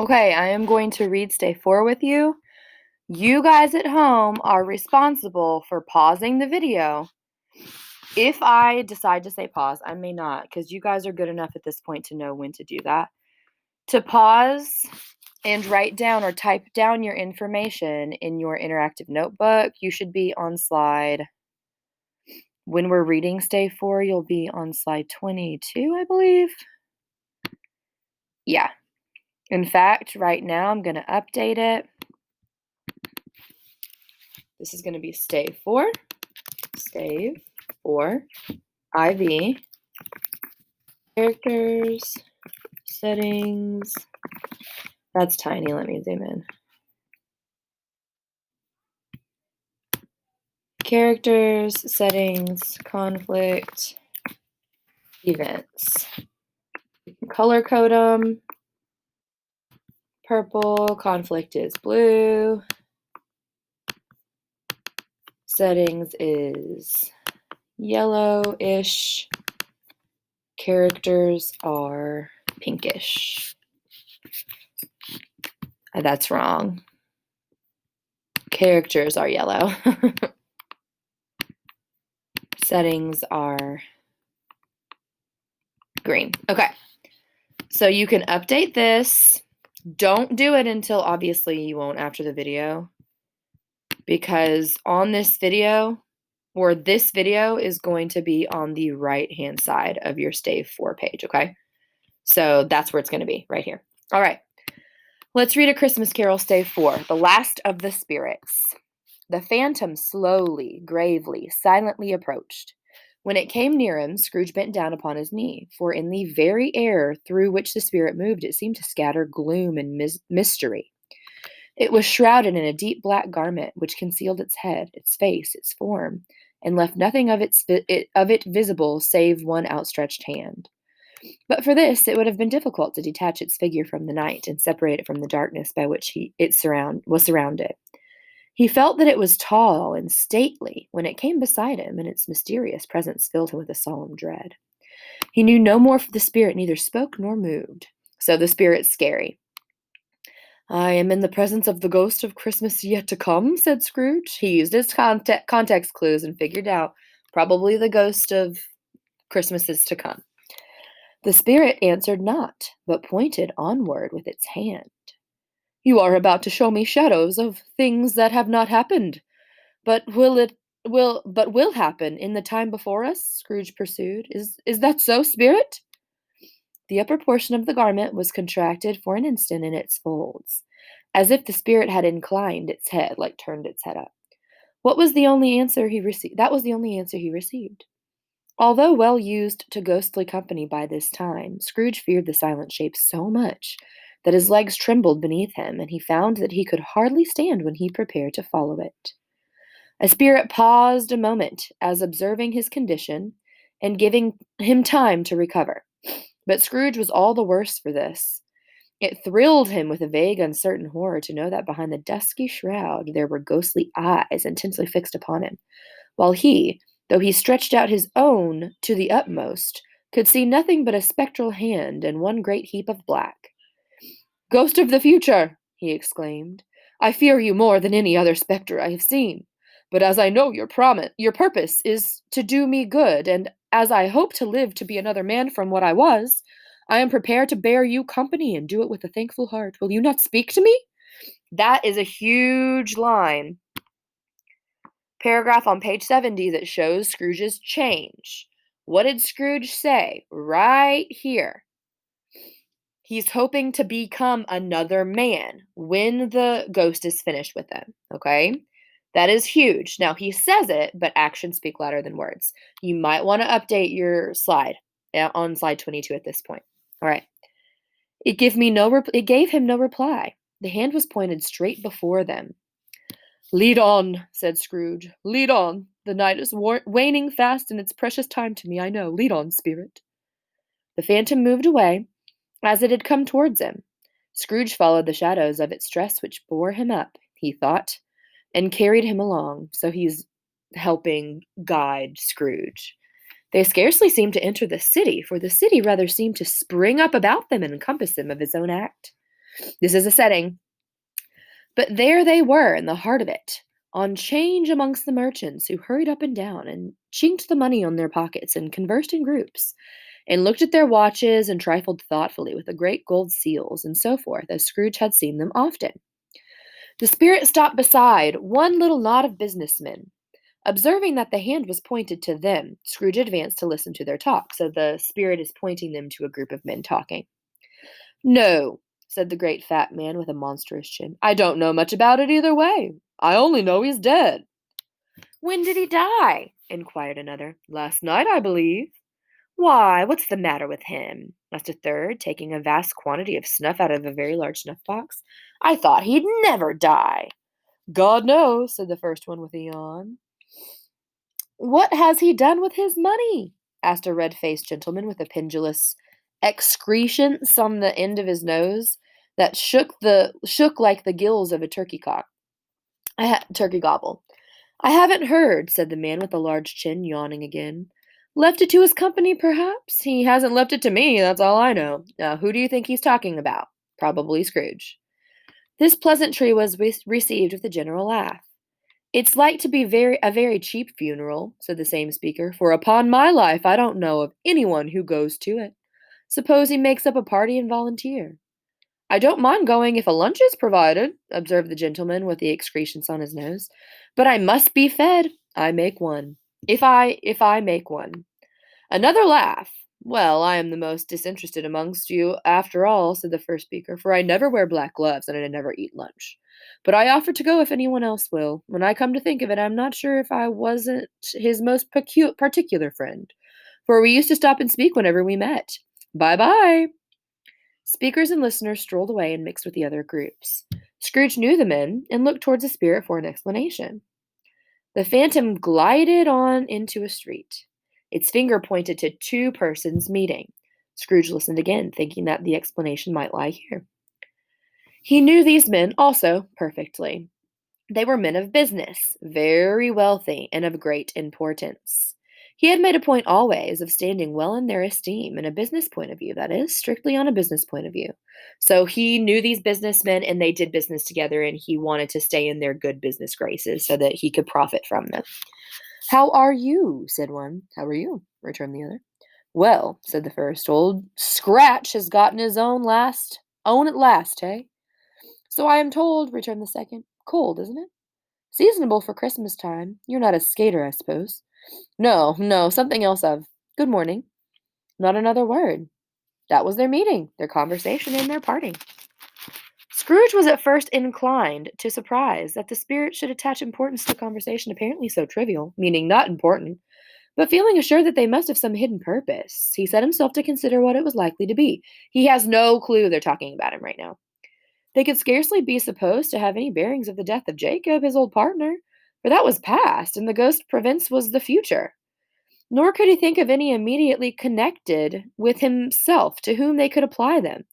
Okay, I am going to read Stay 4 with you. You guys at home are responsible for pausing the video. If I decide to say pause, I may not, because you guys are good enough at this point to know when to do that. To pause and write down or type down your information in your interactive notebook. You should be on slide, when we're reading Stay 4, you'll be on slide 22, I believe. Yeah. In fact, right now I'm going to update it. This is going to be Stay 4. Save 4. IV. Characters. Settings. That's tiny. Let me zoom in. Characters, settings, conflict, events. You can color code them. Purple, conflict is blue. Settings is yellowish. Characters are pinkish. That's wrong. Characters are yellow. Settings are green. Okay. So you can update this. Don't do it until, obviously you won't after the video, because on this video, or this video is going to be on the right-hand side of your Stay 4 page, okay? So that's where it's going to be, right here. All right. Let's read A Christmas Carol, Stay 4, The Last of the Spirits. The phantom slowly, gravely, silently approached. When it came near him, Scrooge bent down upon his knee, for in the very air through which the spirit moved, it seemed to scatter gloom and mystery. It was shrouded in a deep black garment, which concealed its head, its face, its form, and left nothing of it visible save one outstretched hand. But for this, it would have been difficult to detach its figure from the night and separate it from the darkness by which it was surrounded. He felt that it was tall and stately when it came beside him, and its mysterious presence filled him with a solemn dread. He knew no more, for the spirit neither spoke nor moved. So the spirit's scary. I am in the presence of the ghost of Christmas yet to come, said Scrooge. He used his context clues and figured out probably the ghost of Christmases to come. The spirit answered not, but pointed onward with its hand. You are about to show me shadows of things that have not happened, but will happen in the time before us, Scrooge pursued. Is that so, spirit? The upper portion of the garment was contracted for an instant in its folds, as if the spirit had inclined its head, like turned its head up. That was the only answer he received. Although well used to ghostly company by this time, Scrooge feared the silent shape so much that his legs trembled beneath him, and he found that he could hardly stand when he prepared to follow it. A spirit paused a moment, as observing his condition and giving him time to recover. But Scrooge was all the worse for this. It thrilled him with a vague, uncertain horror to know that behind the dusky shroud there were ghostly eyes intensely fixed upon him, while he, though he stretched out his own to the utmost, could see nothing but a spectral hand and one great heap of black. Ghost of the future, he exclaimed, I fear you more than any other spectre I have seen. But as I know your purpose is to do me good, and as I hope to live to be another man from what I was, I am prepared to bear you company and do it with a thankful heart. Will you not speak to me? That is a huge line. Paragraph on page 70 that shows Scrooge's change. What did Scrooge say? Right here. He's hoping to become another man when the ghost is finished with them, okay? That is huge. Now, he says it, but actions speak louder than words. You might want to update your slide on slide 22 at this point. All right. It gave him no reply. The hand was pointed straight before them. Lead on, said Scrooge. Lead on. The night is waning fast, and it's precious time to me, I know. Lead on, spirit. The phantom moved away, as it had come towards him. Scrooge followed the shadows of its dress, which bore him up, he thought, and carried him along. So he's helping guide Scrooge. They scarcely seemed to enter the city, for the city rather seemed to spring up about them and encompass them of his own act. This is a setting. But there they were in the heart of it, on change amongst the merchants who hurried up and down and chinked the money on their pockets and conversed in groups, and looked at their watches and trifled thoughtfully with the great gold seals and so forth, as Scrooge had seen them often. The spirit stopped beside one little knot of businessmen. Observing that the hand was pointed to them, Scrooge advanced to listen to their talk. So the spirit is pointing them to a group of men talking. No, said the great fat man with a monstrous chin. I don't know much about it either way. I only know he's dead. When did he die? Inquired another. Last night, I believe. Why, what's the matter with him? Asked a third, taking a vast quantity of snuff out of a very large snuff box. I thought he'd never die. God knows, said the first one with a yawn. What has he done with his money? Asked a red-faced gentleman with a pendulous excrescence on the end of his nose that shook like the gills of a turkey cock. Turkey gobble. I haven't heard, said the man with the large chin, yawning again. Left it to his company, perhaps? He hasn't left it to me, that's all I know. Now, who do you think he's talking about? Probably Scrooge. This pleasantry was received with a general laugh. It's like to be a very cheap funeral, said the same speaker, for upon my life I don't know of anyone who goes to it. Suppose he makes up a party and volunteer. I don't mind going if a lunch is provided, observed the gentleman with the excrescence on his nose. But I must be fed. I make one. If I make one. Another laugh. Well, I am the most disinterested amongst you, after all, said the first speaker, for I never wear black gloves and I never eat lunch. But I offer to go if anyone else will. When I come to think of it, I'm not sure if I wasn't his most particular friend, for we used to stop and speak whenever we met. Bye-bye. Speakers and listeners strolled away and mixed with the other groups. Scrooge knew the men and looked towards the spirit for an explanation. The phantom glided on into a street. Its finger pointed to two persons meeting. Scrooge listened again, thinking that the explanation might lie here. He knew these men also perfectly. They were men of business, very wealthy, and of great importance. He had made a point always of standing well in their esteem in a business point of view, that is, strictly on a business point of view. So he knew these businessmen and they did business together, and he wanted to stay in their good business graces so that he could profit from them. How are you? Said one. How are you? Returned the other. Well, said the first, old Scratch has gotten his own at last, eh? So I am told, returned the second. Cold, isn't it? Seasonable for Christmas time. You're not a skater, I suppose. No, something else of. Good morning. Not another word. That was their meeting, their conversation, and their parting. Scrooge was at first inclined to surprise that the spirit should attach importance to conversation apparently so trivial, meaning not important, but feeling assured that they must have some hidden purpose, he set himself to consider what it was likely to be. He has no clue they're talking about him right now. They could scarcely be supposed to have any bearings of the death of Jacob, his old partner, for that was past, and the ghost Provence was the future. Nor could he think of any immediately connected with himself to whom they could apply them.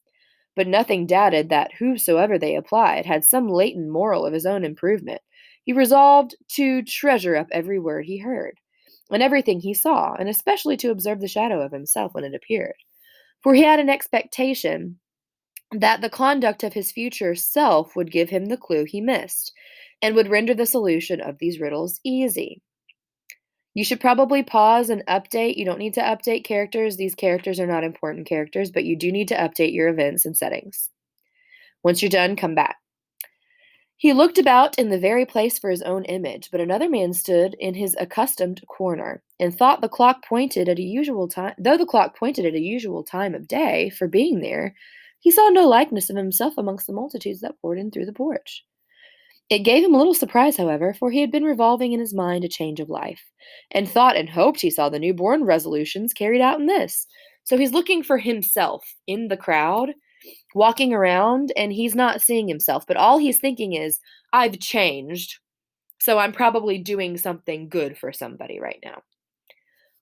But nothing doubted that whosoever they applied had some latent moral of his own improvement. He resolved to treasure up every word he heard, and everything he saw, and especially to observe the shadow of himself when it appeared. For he had an expectation that the conduct of his future self would give him the clue he missed, and would render the solution of these riddles easy. You should probably pause and update. You don't need to update characters. These characters are not important characters, but you do need to update your events and settings. Once you're done, come back. He looked about in the very place for his own image, but another man stood in his accustomed corner, and thought the clock pointed at a usual time. Though the clock pointed at a usual time of day for being there, he saw no likeness of himself amongst the multitudes that poured in through the porch. It gave him a little surprise, however, for he had been revolving in his mind a change of life, and thought and hoped he saw the newborn resolutions carried out in this. So he's looking for himself in the crowd, walking around, and he's not seeing himself, but all he's thinking is, I've changed, so I'm probably doing something good for somebody right now.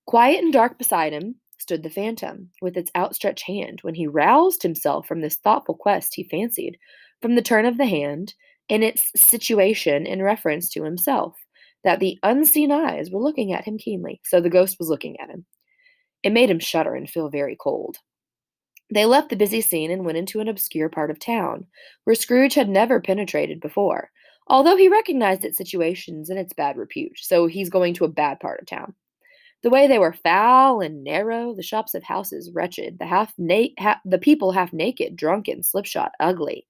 Quiet and dark beside him stood the phantom, with its outstretched hand, when he roused himself from this thoughtful quest he fancied, from the turn of the hand, in its situation in reference to himself, that the unseen eyes were looking at him keenly. So the ghost was looking at him. It made him shudder and feel very cold. They left the busy scene and went into an obscure part of town, where Scrooge had never penetrated before, although he recognized its situations and its bad repute, so he's going to a bad part of town. The way they were foul and narrow, the shops of houses wretched, the people half naked, drunken, slipshod, ugly.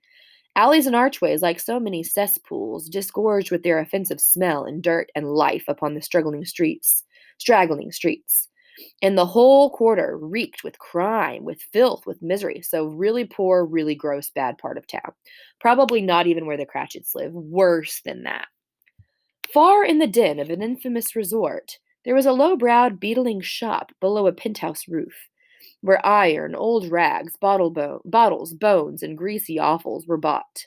Alleys and archways like so many cesspools, disgorged with their offensive smell and dirt and life upon the straggling streets. And the whole quarter reeked with crime, with filth, with misery. So really poor, really gross, bad part of town. Probably not even where the Cratchits live. Worse than that. Far in the den of an infamous resort, there was a low-browed, beetling shop below a penthouse roof, where iron, old rags, bottles, bones, and greasy offals were bought.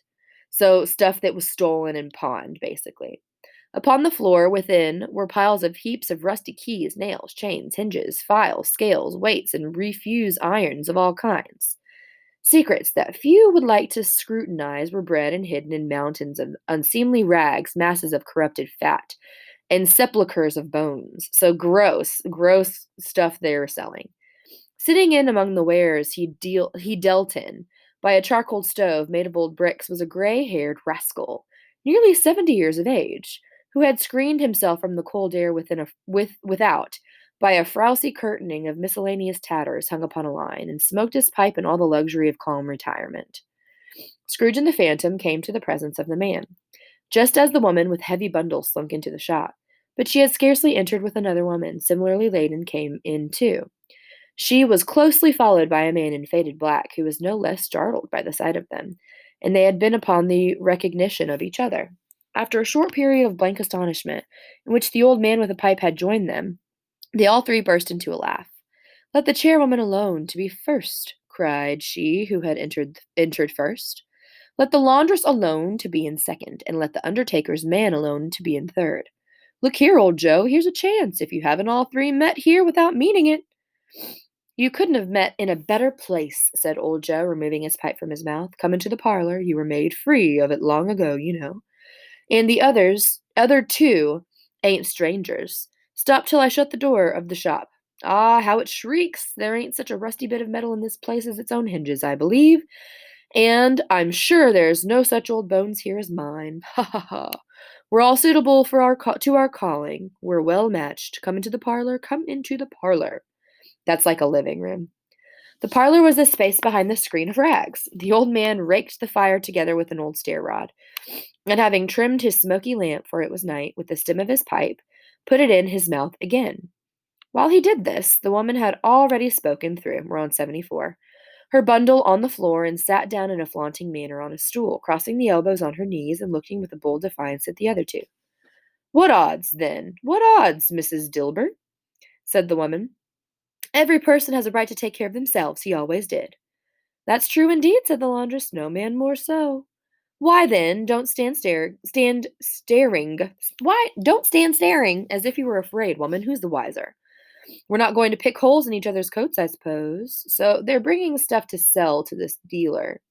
So stuff that was stolen and pawned, basically. Upon the floor within were piles of heaps of rusty keys, nails, chains, hinges, files, scales, weights, and refuse irons of all kinds. Secrets that few would like to scrutinize were bred and hidden in mountains of unseemly rags, masses of corrupted fat, and sepulchres of bones. So gross, gross stuff they were selling. Sitting in among the wares he dealt in, by a charcoal stove made of old bricks, was a gray-haired rascal, nearly 70 years of age, who had screened himself from the cold air without by a frowsy curtaining of miscellaneous tatters hung upon a line, and smoked his pipe in all the luxury of calm retirement. Scrooge and the Phantom came to the presence of the man, just as the woman with heavy bundles slunk into the shop. But she had scarcely entered with another woman, similarly laden, came in too. She was closely followed by a man in faded black, who was no less startled by the sight of them, and they had been upon the recognition of each other. After a short period of blank astonishment, in which the old man with a pipe had joined them, they all three burst into a laugh. "Let the chairwoman alone to be first," cried she who had entered first. "Let the laundress alone to be in second, and let the undertaker's man alone to be in third. Look here, old Joe, here's a chance, if you haven't all three met here without meaning it." "You couldn't have met in a better place," said old Joe, removing his pipe from his mouth. "Come into the parlor. You were made free of it long ago, you know. And the other two, ain't strangers. Stop till I shut the door of the shop. Ah, how it shrieks! There ain't such a rusty bit of metal in this place as its own hinges, I believe. And I'm sure there's no such old bones here as mine. Ha ha ha! We're all suitable for our calling. We're well matched. Come into the parlor. Come into the parlor." That's like a living room. The parlor was the space behind the screen of rags. The old man raked the fire together with an old stair rod, and having trimmed his smoky lamp, for it was night, with the stem of his pipe, put it in his mouth again. While he did this, the woman had already spoken through. We're on 74. Her bundle on the floor, and sat down in a flaunting manner on a stool, crossing the elbows on her knees and looking with a bold defiance at the other two. "What odds, then? What odds, Mrs. Dilber?" said the woman. "Every person has a right to take care of themselves. He always did." "That's true indeed," said the laundress. "No man more so." "Why then, stand staring. Why don't stand staring as if you were afraid, woman. Who's the wiser? We're not going to pick holes in each other's coats, I suppose. So they're bringing stuff to sell to this dealer.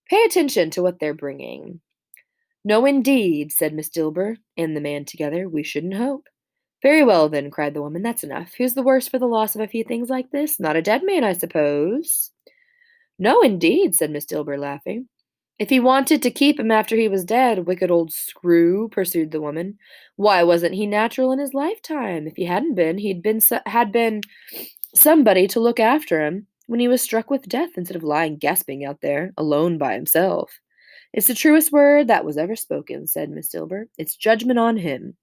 Pay attention to what they're bringing." "No, indeed," said Miss Dilber and the man together. "We shouldn't hope." "Very well, then," cried the woman. "That's enough. Who's the worse for the loss of a few things like this? Not a dead man, I suppose?" "No, indeed," said Miss Dilber, laughing. "If he wanted to keep him after he was dead, wicked old screw," pursued the woman. "Why wasn't he natural in his lifetime? If he hadn't been, had been somebody to look after him when he was struck with death, instead of lying gasping out there, alone by himself." "It's the truest word that was ever spoken," said Miss Dilber. "It's judgment on him."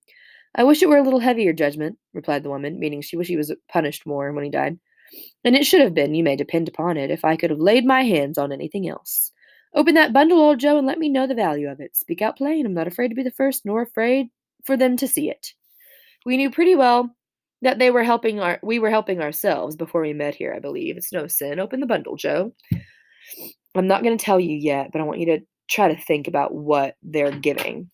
"I wish it were a little heavier judgment," replied the woman, meaning she wished he was punished more when he died. "And it should have been, you may depend upon it, if I could have laid my hands on anything else. Open that bundle, old Joe, and let me know the value of it. Speak out plain. I'm not afraid to be the first, nor afraid for them to see it. We knew pretty well that we were helping ourselves before we met here, I believe. It's no sin. Open the bundle, Joe. I'm not going to tell you yet, but I want you to try to think about what they're giving.